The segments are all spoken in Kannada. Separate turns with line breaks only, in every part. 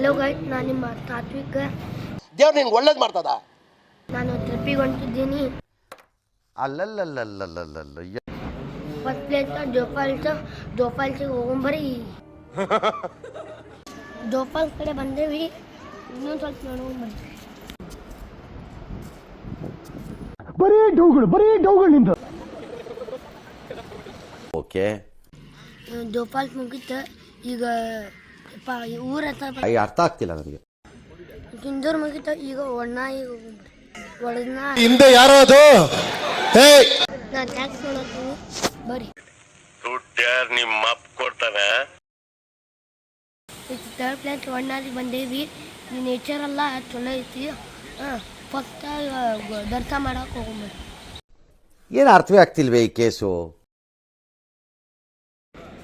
ಹಲೋ ಗೈಸ್, ನಾನು ನಿಮ್ಮ ತಾತ್ವಿಕ.
ದೇವ್ರು ನಿನ್ಗೆ ಒಳ್ಳೇದು ಮಾಡ್ತದ.
ನಾನು ಟ್ರಿಪ್ಪಿಗೆ ಹೊಂಟಿದ್ದೀನಿ.
ಅಲ್ಲಲ್ಲಲ್ಲಲ್ಲಲ್ಲಲ್ಲ
ಫಸ್ಟ್ ಪ್ಲೇಸ್ ಜೋಪಾಲ್ಸಿಗೆ ಹೋಗೊಂಬರಿ. ಜೋಪಾಲ್ ಕಡೆ ಬಂದೇವಿ, ಇನ್ನೊಂದು ಸ್ವಲ್ಪ ನೋಡ್ಕೊಂಬರಿ.
ಬರೀ ಡೌಗಳು ನಿಂದು.
ಓಕೆ,
ಜೋಪಾಲ್ ಮುಗಿತು. ಈಗ ಊರ ಹತ್ರ
ಅರ್ಥ ಆಗ್ತಿಲ್ಲ ನನಗೆ.
ಸಿಂಧೂರ್ ಮುಗಿತು. ಈಗ ಒಣ್ಣಾಯಿಗೆ ಹೋಗೊಂಬರಿ. ಒಳನ
ಹಿಂದೆ ಯಾರೋ ಅದು
ನಾನು ಟ್ಯಾಕ್ಸ್ ನೋಡತ್ತೀನಿ, ಬರ್ರಿ.
ದುಡ್ಡು ಯಾರು ನಿಮ್ಮ ಅಪ್ಪ ಕೊಡ್ತಾನೆ?
ಈಗ ಥರ್ಡ್ ಪ್ಲೇಸ್ ಒಣ್ಣಾರಿಗೆ ಬಂದೇವಿ. ಈ ನೇಚರ್ ಎಲ್ಲ ಚಲೋ ಐತಿ. ಫಸ್ಟ್ ದರ್ಶನ ಮಾಡಕ್ಕೆ ಹೋಗೊಂಬರಿ.
ಏನು ಅರ್ಥವೇ ಆಗ್ತಿಲ್ವೇ ಈ ಕೇಸು?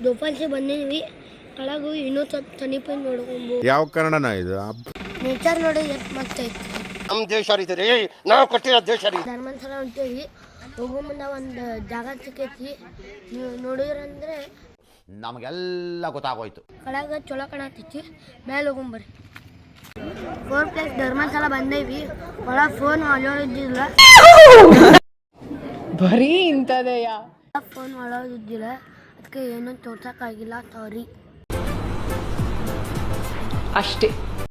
ಜೋಪಾಲ್ಸಿ ಬಂದಿದ್ವಿ. ಕೆಳಗೆ ಇನ್ನೂ ಸ್ವಲ್ಪ ತನಿಪೈ ನೋಡ್ಕೊಂಬೋ.
ಯಾವ ಕನ್ನಡನ ಇದು?
ನೇಚರ್ ನೋಡಿ ಎಷ್ಟು ಮಸ್ತ್ ಐತಿ.
ನಮ್ಮ ದೇಶ ರೀ, ನಾವು ಕಟ್ಟಿರೋ ದೇಶ ರೀ.
ಧರ್ಮಸ್ಥಳ ಹೊಂಟೇವಿ. ಹೋಗೋ ಮುಂದೆ ಒಂದು ಜಾಗ ಸಿಕ್ಕೈತಿ. ನೀವು ನೋಡಿದ್ರಂದ್ರೆ
ನಮಗೆಲ್ಲ ಗೊತ್ತಾಗೋಯ್ತು.
ಕೆಳಗೆ ಚಲೋ ಕಾಣತೈತಿ. ಮೇಲೆ ಹೋಗೊಂಬರ್ರಿ. ಫೋರ್ತ್ ಪ್ಲೇಸ್ ಧರ್ಮಸ್ಥಳ ಬಂದೇವಿ. ಒಳಗೆ ಫೋನ್ ಅಲೋದಿದ್ದಿಲ್ಲ.
ಬರೀ ಇಂಥದೆಯ
ಫೋನ್ ಅಲೋದಿದ್ದಿಲ್ಲ, ಅದಕ್ಕೆ ಏನೂ ತೋರ್ಸೋಕ್ಕಾಗಿಲ್ಲ, ಸಾರಿ
ಅಷ್ಟೇ.